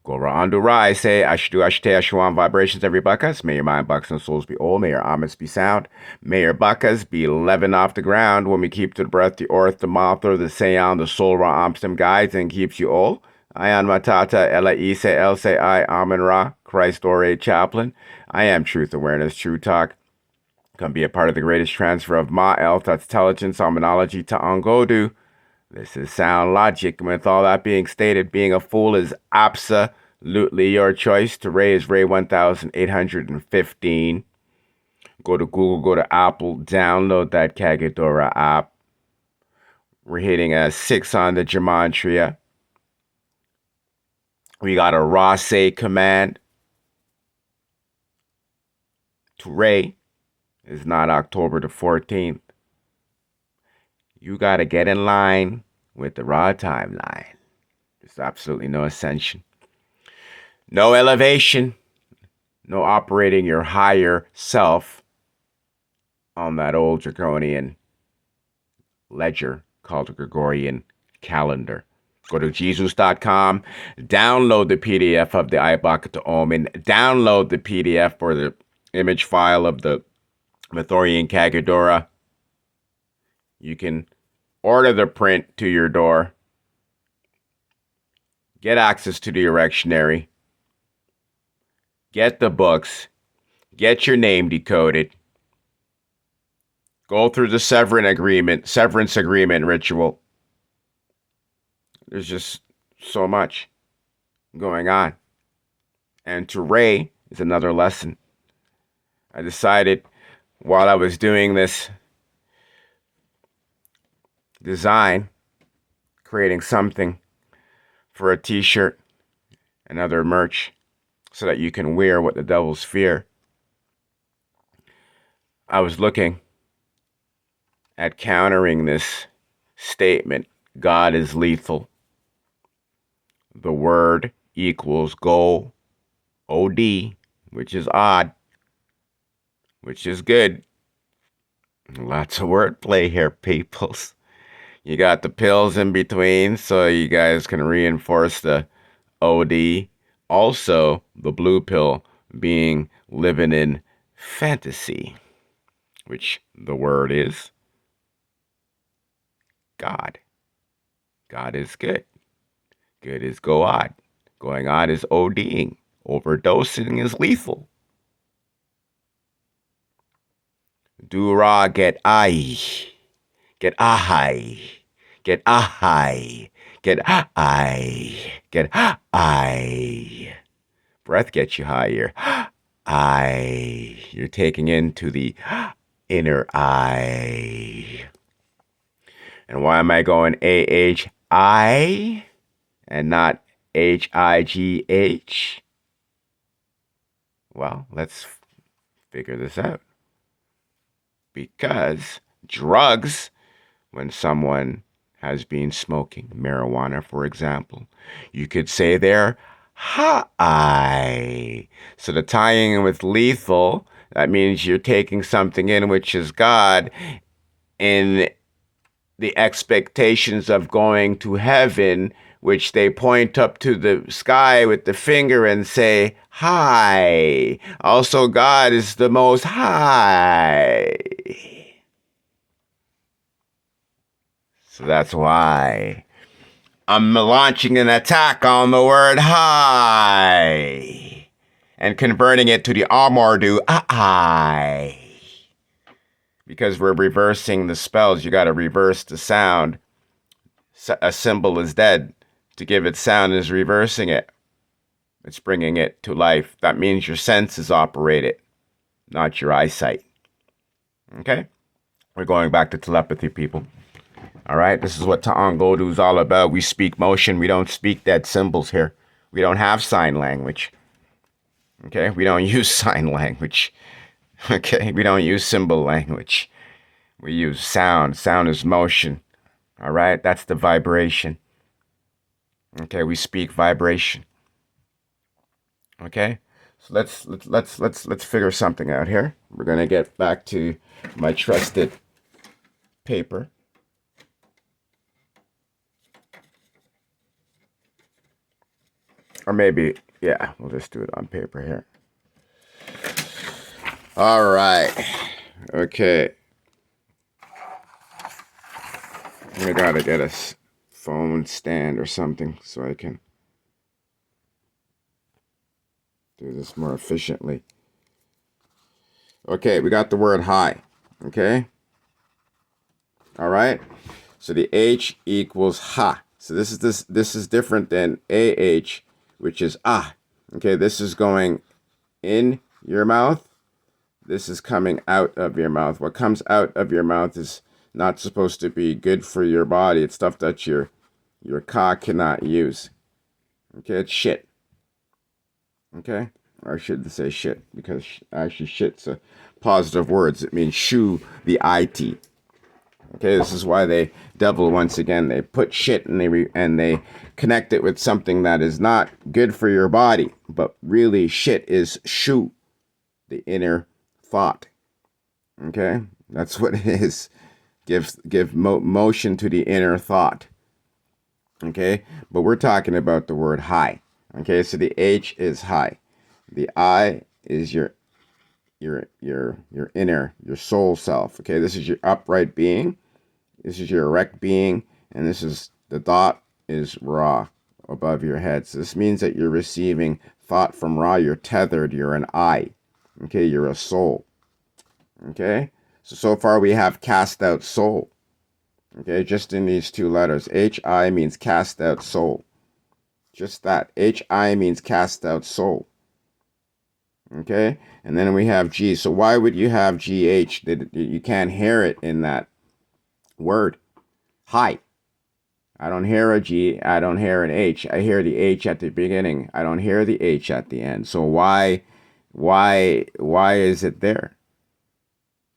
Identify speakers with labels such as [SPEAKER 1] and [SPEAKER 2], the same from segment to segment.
[SPEAKER 1] Gora Andurai say Ashtu Ashte Ashuan vibrations every buckas. May your mind, bucks, and souls be old. May your omens be sound. May your buckas be 11 off the ground when we keep to the breath, the orth, the mouth, or the seon, the soul ra amstem guides and keeps you old. I am TaTa Ella Ise El Say I OmEn Ra ChristOr Chaplin. I am truth awareness, true talk. Come be a part of the greatest transfer of Ma-El, that's intelligence, omenology to Ongodu. This is sound logic. And with all that being stated, being a fool is absolutely your choice. To Ray is Ray 1815. Go to Google, go to Apple, download that Kagadora app. We're hitting a 6 on the gematria. We got a raw say command. To Ray is not October the 14th. You got to get in line with the raw timeline. There's absolutely no ascension, no elevation, no operating your higher self on that old draconian ledger called the Gregorian calendar. Go to Jesus.com, download the PDF of the Ibaka to OmEn, download the PDF or the image file of the Mithorian Kagadora. You can order the print to your door. Get access to the erectionary. Get the books. Get your name decoded. Go through the severance agreement ritual. There's just so much going on. And to Ray is another lesson. I decided while I was doing this design, creating something for a t-shirt and other merch so that you can wear what the devils fear, I was looking at countering this statement, God is lethal. The word equals go, OD, which is odd, which is good. Lots of wordplay here, peoples. You got the pills in between, so you guys can reinforce the OD. Also, the blue pill being living in fantasy, which the word is God. God is good. Good is go odd. Going odd is ODing. Overdosing is lethal. Do raw, get I. Get I. Get I. Get I. Get I. Breath gets you higher. I. You're taking into the inner eye. And why am I going AHI and not HIGH? Well, let's figure this out. Because drugs, when someone has been smoking marijuana, for example, you could say they're high. So the tying in with lethal, that means you're taking something in which is God in the expectations of going to heaven, which they point up to the sky with the finger and say, high. Also, God is the most high. So that's why I'm launching an attack on the word high and converting it to the Amordu I. Because we're reversing the spells, you got to reverse the sound. A symbol is dead. To give it sound is reversing it. It's bringing it to life. That means your senses operate it, not your eyesight. Okay? We're going back to telepathy, people. All right? This is what Ta'angodu is all about. We speak motion. We don't speak dead symbols here. We don't have sign language. Okay? We don't use sign language. Okay? We don't use symbol language. We use sound. Sound is motion. All right? That's the vibration. Okay? We speak vibration. Okay? So let's figure something out here. We're going to get back to my trusted paper. Or maybe, yeah, we'll just do it on paper here. All right. Okay. I gotta get a phone stand or something so I can do this more efficiently. Okay, we got the word high. Okay. All right. So the H equals ha. So this is different than AH, which is ah. Okay, this is going in your mouth. This is coming out of your mouth. What comes out of your mouth is not supposed to be good for your body. It's stuff that your cock cannot use. Okay, it's shit. Okay? Or I shouldn't say shit, because actually shit's a positive words. It means shoe, the IT. Okay, this is why they devil once again. They put shit and they connect it with something that is not good for your body, but really shit is shu, the inner thought. Okay, that's what it is. Give motion to the inner thought. Okay, but we're talking about the word high. Okay, so the H is high, the I is your inner, your soul self. Okay, this is your upright being. This is your erect being, and this is the thought is raw above your head. So this means that you're receiving thought from raw. You're tethered. You're an I. Okay, you're a soul. Okay, so far we have cast out soul. Okay, just in these two letters. H-I means cast out soul. Just that. H-I means cast out soul. Okay, and then we have G. So why would you have G-H? You can't hear it in that word. High. I don't hear a G. I don't hear an H. I hear the H at the beginning. I don't hear the H at the end. So why is it there?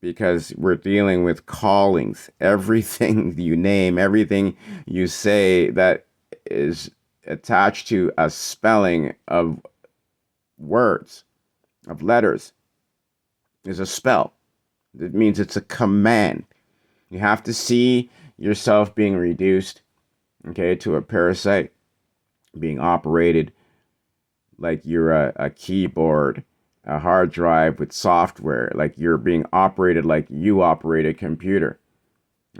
[SPEAKER 1] Because we're dealing with callings. Everything you name, everything you say that is attached to a spelling of words, of letters, is a spell. It means it's a command. You have to see yourself being reduced, okay, to a parasite, being operated like you're a keyboard, a hard drive with software, like you're being operated like you operate a computer.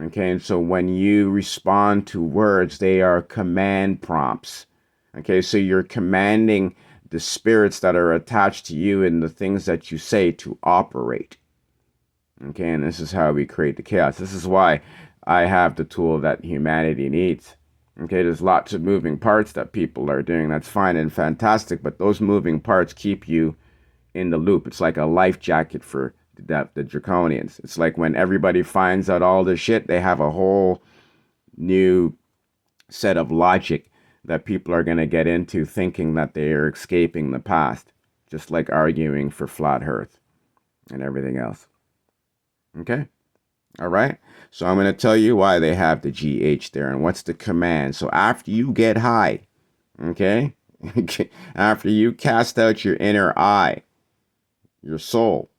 [SPEAKER 1] Okay, and so when you respond to words, they are command prompts. Okay, so you're commanding the spirits that are attached to you and the things that you say to operate. Okay, and this is how we create the chaos. This is why I have the tool that humanity needs. Okay, there's lots of moving parts that people are doing. That's fine and fantastic, but those moving parts keep you in the loop. It's like a life jacket for the draconians. It's like when everybody finds out all this shit, they have a whole new set of logic that people are going to get into, thinking that they are escaping the past, just like arguing for flat earth and everything else. Okay? All right? So I'm going to tell you why they have the GH there and what's the command. So after you get high, okay? After you cast out your inner I, your soul,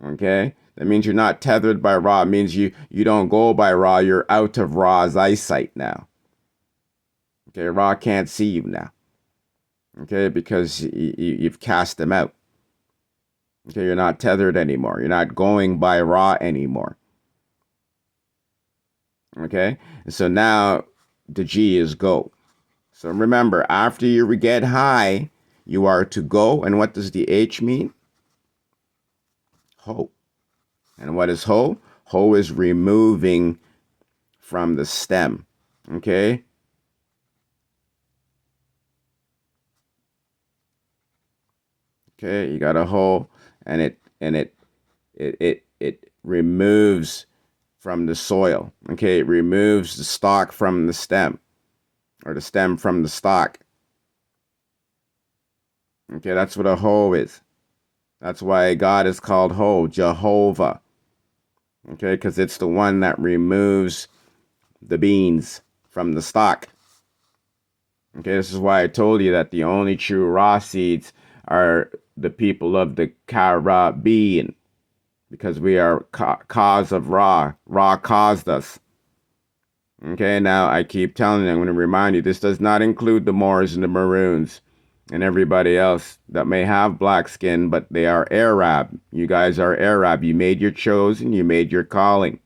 [SPEAKER 1] okay? That means you're not tethered by Ra. It means you don't go by Ra. You're out of Ra's eyesight now. Okay, Ra can't see you now. Okay, because you've cast them out. Okay, you're not tethered anymore. You're not going by Ra anymore. Okay, and so now the G is go. So remember, after you get high, you are to go. And what does the H mean? Ho. And what is ho? Ho is removing from the stem. Okay? Okay, you got a ho, and it removes from the soil. Okay, it removes the stalk from the stem, or the stem from the stalk. Okay, that's what a ho is. That's why God is called Ho, Jehovah. Okay, because it's the one that removes the beans from the stalk. Okay, this is why I told you that the only true Ra seeds are the people of the Caribbean, because we are cause of Ra. Ra caused us. Okay, now I keep telling you, I'm going to remind you, this does not include the Moors and the Maroons. and everybody else that may have black skin, but they are Arab. You guys are Arab. You made your chosen, you made your calling.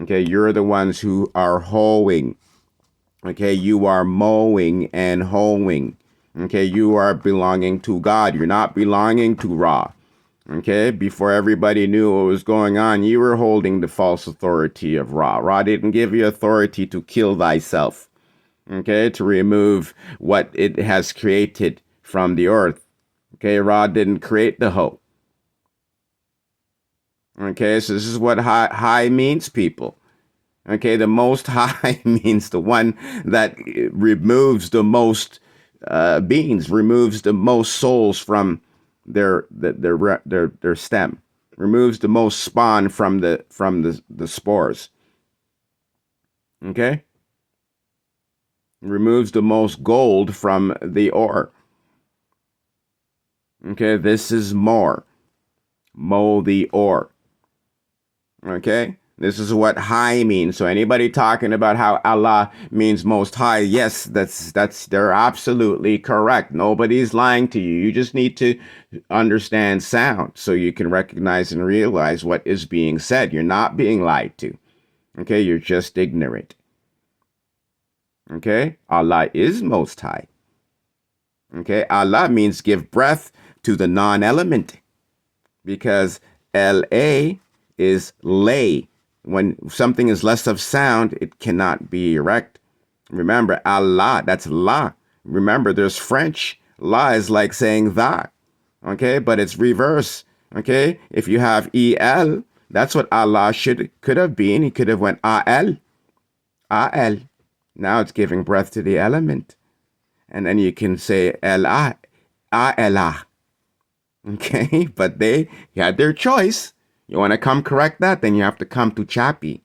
[SPEAKER 1] Okay, you're the ones who are hoeing. Okay, you are mowing and hoeing. Okay, you are belonging to God. You're not belonging to Ra. Okay, before everybody knew what was going on, you were holding the false authority of Ra. Ra didn't give you authority to kill thyself. Okay, to remove what it has created from the earth. Okay, Ra didn't create the hoe. Okay, so this is what high means, people. Okay, the most high means the one that removes the most beings, removes the most souls from their stem, removes the most spawn from the spores. Okay, removes the most gold from the ore. Okay, this is more. Mow the ore. Okay? This is what high means. So anybody talking about how Allah means most high, yes, they're absolutely correct. Nobody's lying to you. You just need to understand sound so you can recognize and realize what is being said. You're not being lied to. Okay? You're just ignorant. Okay? Allah is most high. Okay? Allah means give breath to the non-element, because LA is lay. When something is less of sound, it cannot be erect. Remember, Allah, that's la. Remember, there's French. La is like saying that. Okay, but it's reverse. Okay, if you have EL, that's what Allah could have been. He could have went AL. AL. Now it's giving breath to the element. And then you can say LA. ALA. Okay, but they had their choice. You want to come correct that, then you have to come to Chappie.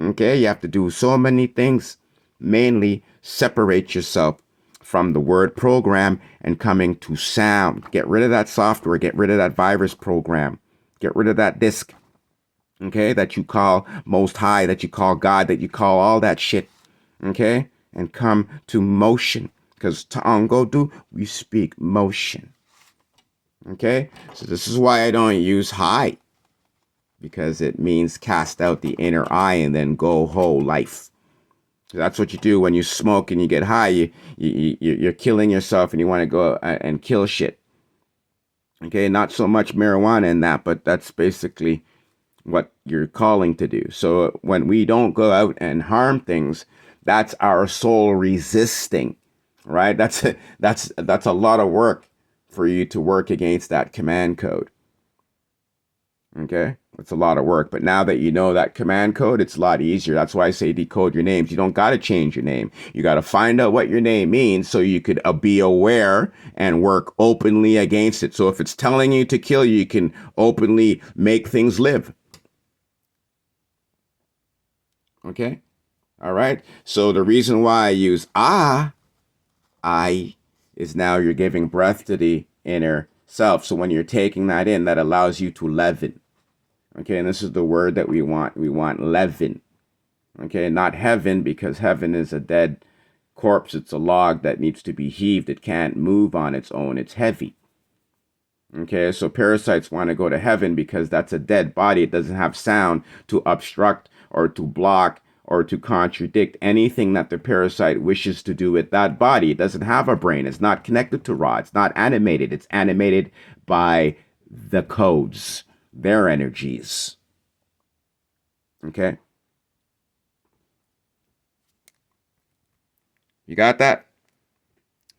[SPEAKER 1] Okay, you have to do so many things. Mainly separate yourself from the word program and coming to sound. Get rid of that software. Get rid of that virus program. Get rid of that disk. Okay, that you call most high, that you call God, that you call all that shit. Okay, and come to motion. Because Tango do, we speak motion. Okay, so this is why I don't use high, because it means cast out the inner eye and then go whole life. So that's what you do when you smoke and you get high. You're killing yourself and you want to go and kill shit. Okay, not so much marijuana in that, but that's basically what you're calling to do. So when we don't go out and harm things, that's our soul resisting, right? That's a lot of work for you to work against that command code. Okay, it's a lot of work, but now that you know that command code, it's a lot easier. That's why I say decode your names. You don't got to change your name. You got to find out what your name means so you could be aware and work openly against it. So if it's telling you to kill you, you can openly make things live. Okay, all right. So the reason why I use I, is now you're giving breath to the inner self. So when you're taking that in, that allows you to leaven. Okay, and this is the word that we want. We want leaven. Okay, not heaven, because heaven is a dead corpse. It's a log that needs to be heaved. It can't move on its own. It's heavy. Okay, so parasites want to go to heaven because that's a dead body. It doesn't have sound to obstruct or to block or to contradict anything that the parasite wishes to do with that body. It doesn't have a brain. It's not connected to Ra. It's not animated. It's animated by the codes, their energies. Okay? You got that?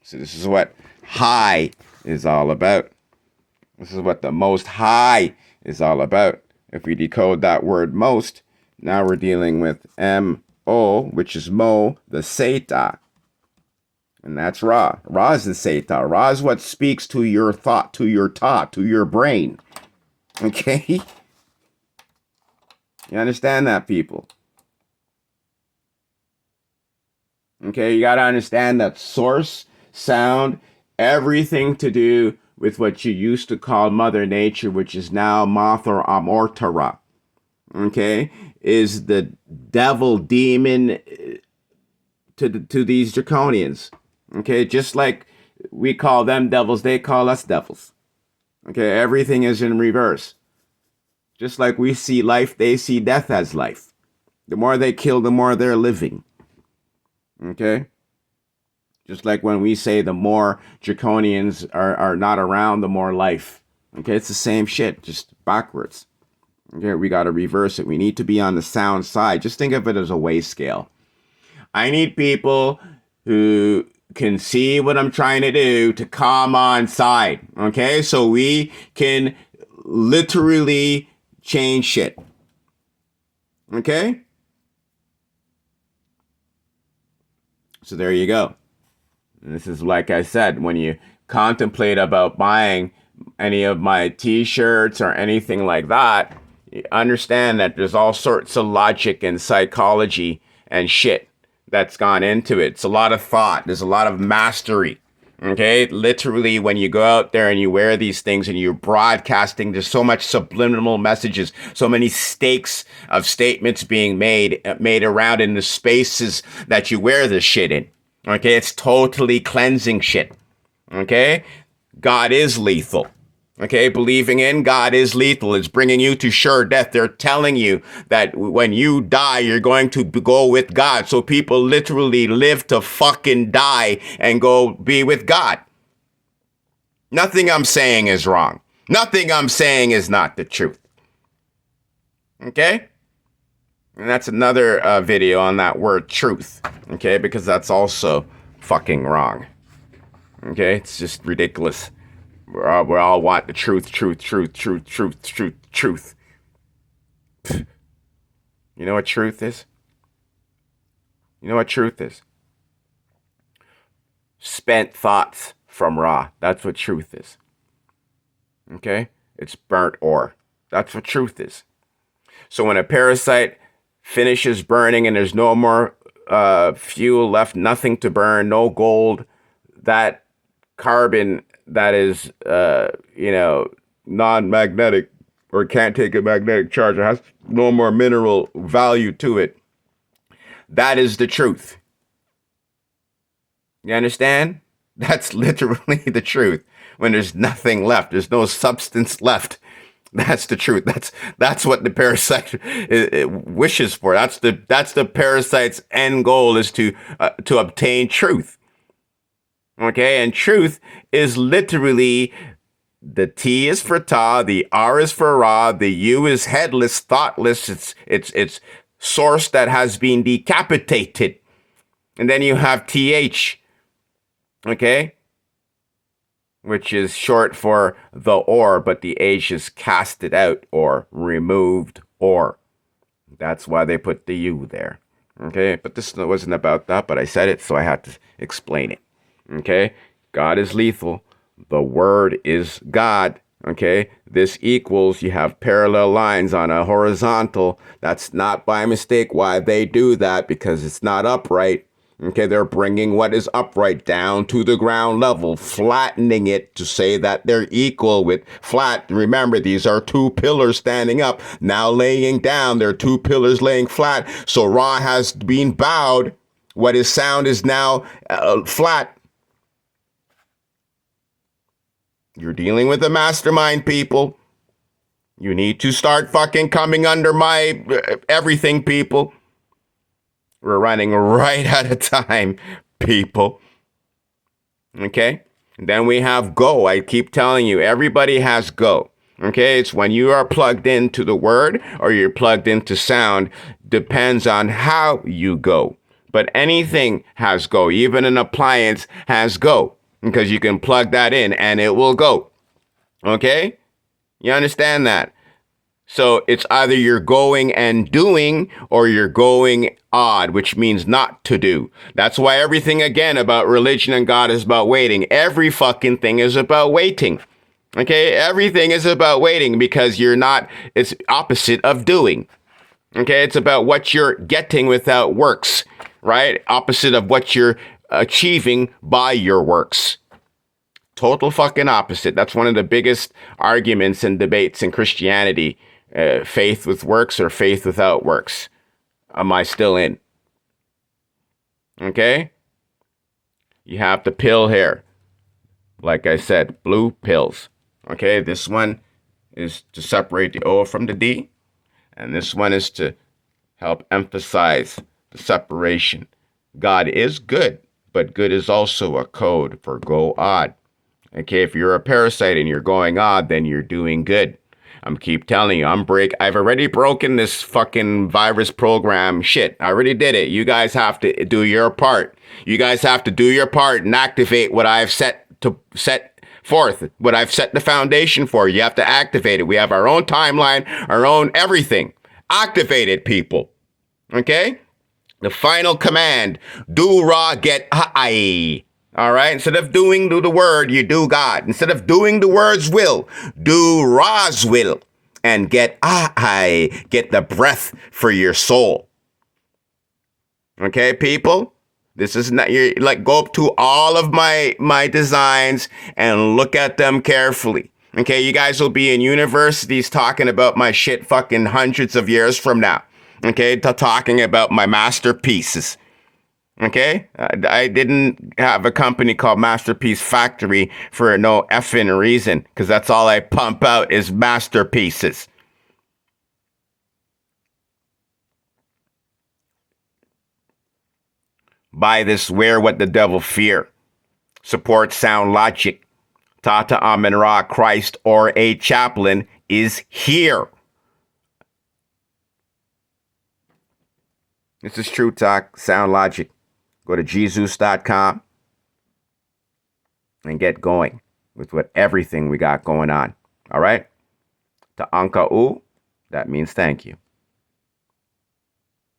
[SPEAKER 1] So this is what high is all about. This is what the most high is all about. If we decode that word most, now we're dealing with M-O, which is Mo, the Seta. And that's Ra. Ra is the Seta. Ra is what speaks to your thought, to your to your brain. Okay? You understand that, people? Okay, you got to understand that source, sound, everything to do with what you used to call Mother Nature, which is now Moth or Amortara, okay, is the devil demon to these draconians. Okay, just like we call them devils, they call us devils. Okay, everything is in reverse. Just like we see life, they see death as life. The more they kill, the more they're living. Okay? Just like when we say the more draconians are not around, the more life. Okay, it's the same shit, just backwards. Okay, we got to reverse it. We need to be on the sound side. Just think of it as a weigh scale. I need people who can see what I'm trying to do to come on side. Okay, so we can literally change shit. Okay? So there you go. And this is like I said, when you contemplate about buying any of my t-shirts or anything like that, you understand that there's all sorts of logic and psychology and shit that's gone into it. It's a lot of thought. There's a lot of mastery. Okay, literally, when you go out there and you wear these things and you're broadcasting, there's so much subliminal messages, so many stakes of statements being made around in the spaces that you wear this shit in. Okay, it's totally cleansing shit. Okay, God is lethal. Okay, believing in God is lethal. It's bringing you to sure death. They're telling you that when you die, you're going to go with God. So people literally live to fucking die and go be with God. Nothing I'm saying is wrong. Nothing I'm saying is not the truth. Okay? And that's another video on that word truth. Okay, because that's also fucking wrong. Okay, it's just ridiculous. We all want the truth. You know what truth is? You know what truth is? Spent thoughts from raw. That's what truth is. Okay? It's burnt ore. That's what truth is. So when a parasite finishes burning and there's no more fuel left, nothing to burn, no gold, that carbon that is, non-magnetic or can't take a magnetic charge, it has no more mineral value to it. That is the truth. You understand? That's literally the truth. When there's nothing left, there's no substance left. That's the truth. That's what the parasite wishes for. That's the parasite's end goal, is to obtain truth. Okay, and truth is literally, the T is for Ta, the R is for Ra, the U is headless, thoughtless. It's source that has been decapitated, and then you have TH. Okay, which is short for the or, but the H is casted out or removed or. That's why they put the U there. Okay, but this wasn't about that, but I said it, so I had to explain it. Okay, God is lethal. The word is God. Okay, this equals, you have parallel lines on a horizontal. That's not by mistake why they do that, because it's not upright. Okay, they're bringing what is upright down to the ground level, flattening it to say that they're equal with flat. Remember, these are two pillars standing up, now laying down. They're two pillars laying flat. So Ra has been bowed. What is sound is now flat. You're dealing with a mastermind, people. You need to start fucking coming under my everything, people. We're running right out of time, people. Okay? And then we have go. I keep telling you, everybody has go. Okay? It's when you are plugged into the word or you're plugged into sound, depends on how you go. But anything has go. Even an appliance has go, because you can plug that in and it will go. Okay? You understand that? So it's either you're going and doing or you're going odd, which means not to do. That's why everything, again, about religion and God is about waiting. Every fucking thing is about waiting. Okay? Everything is about waiting, because it's opposite of doing. Okay? It's about what you're getting without works, right? Opposite of what you're achieving by your works. Total fucking opposite. That's one of the biggest arguments and debates in Christianity. Faith with works or faith without works. Am I still in? Okay? You have the pill here. Like I said, blue pills. Okay, this one is to separate the O from the D, and this one is to help emphasize the separation. God is good, but good is also a code for go odd. Okay, if you're a parasite and you're going odd, then you're doing good. I'm keep telling you, I've already broken this fucking virus program shit. I already did it. You guys have to do your part. You guys have to do your part and activate what I've set forth, what I've set the foundation for. You have to activate it. We have our own timeline, our own everything. Activate it, people. Okay? The final command, do ra get high. All right? Instead of doing the word, you do God. Instead of doing the word's will, do Ra's will. And get high. Get the breath for your soul. Okay, people? This is not, you like, go up to all of my designs and look at them carefully. Okay, you guys will be in universities talking about my shit fucking hundreds of years from now. Okay, talking about my masterpieces. Okay, I didn't have a company called Masterpiece Factory for no effing reason, because that's all I pump out is masterpieces. Buy this Wear What the Devil Fear. Support soundlogic. TaTa, OmEn, ChristOr, a Chaplin is here. This is True Talk, soundlogic. Go to jesus.com and get going with everything we got going on. All right? To Anka U, that means thank you.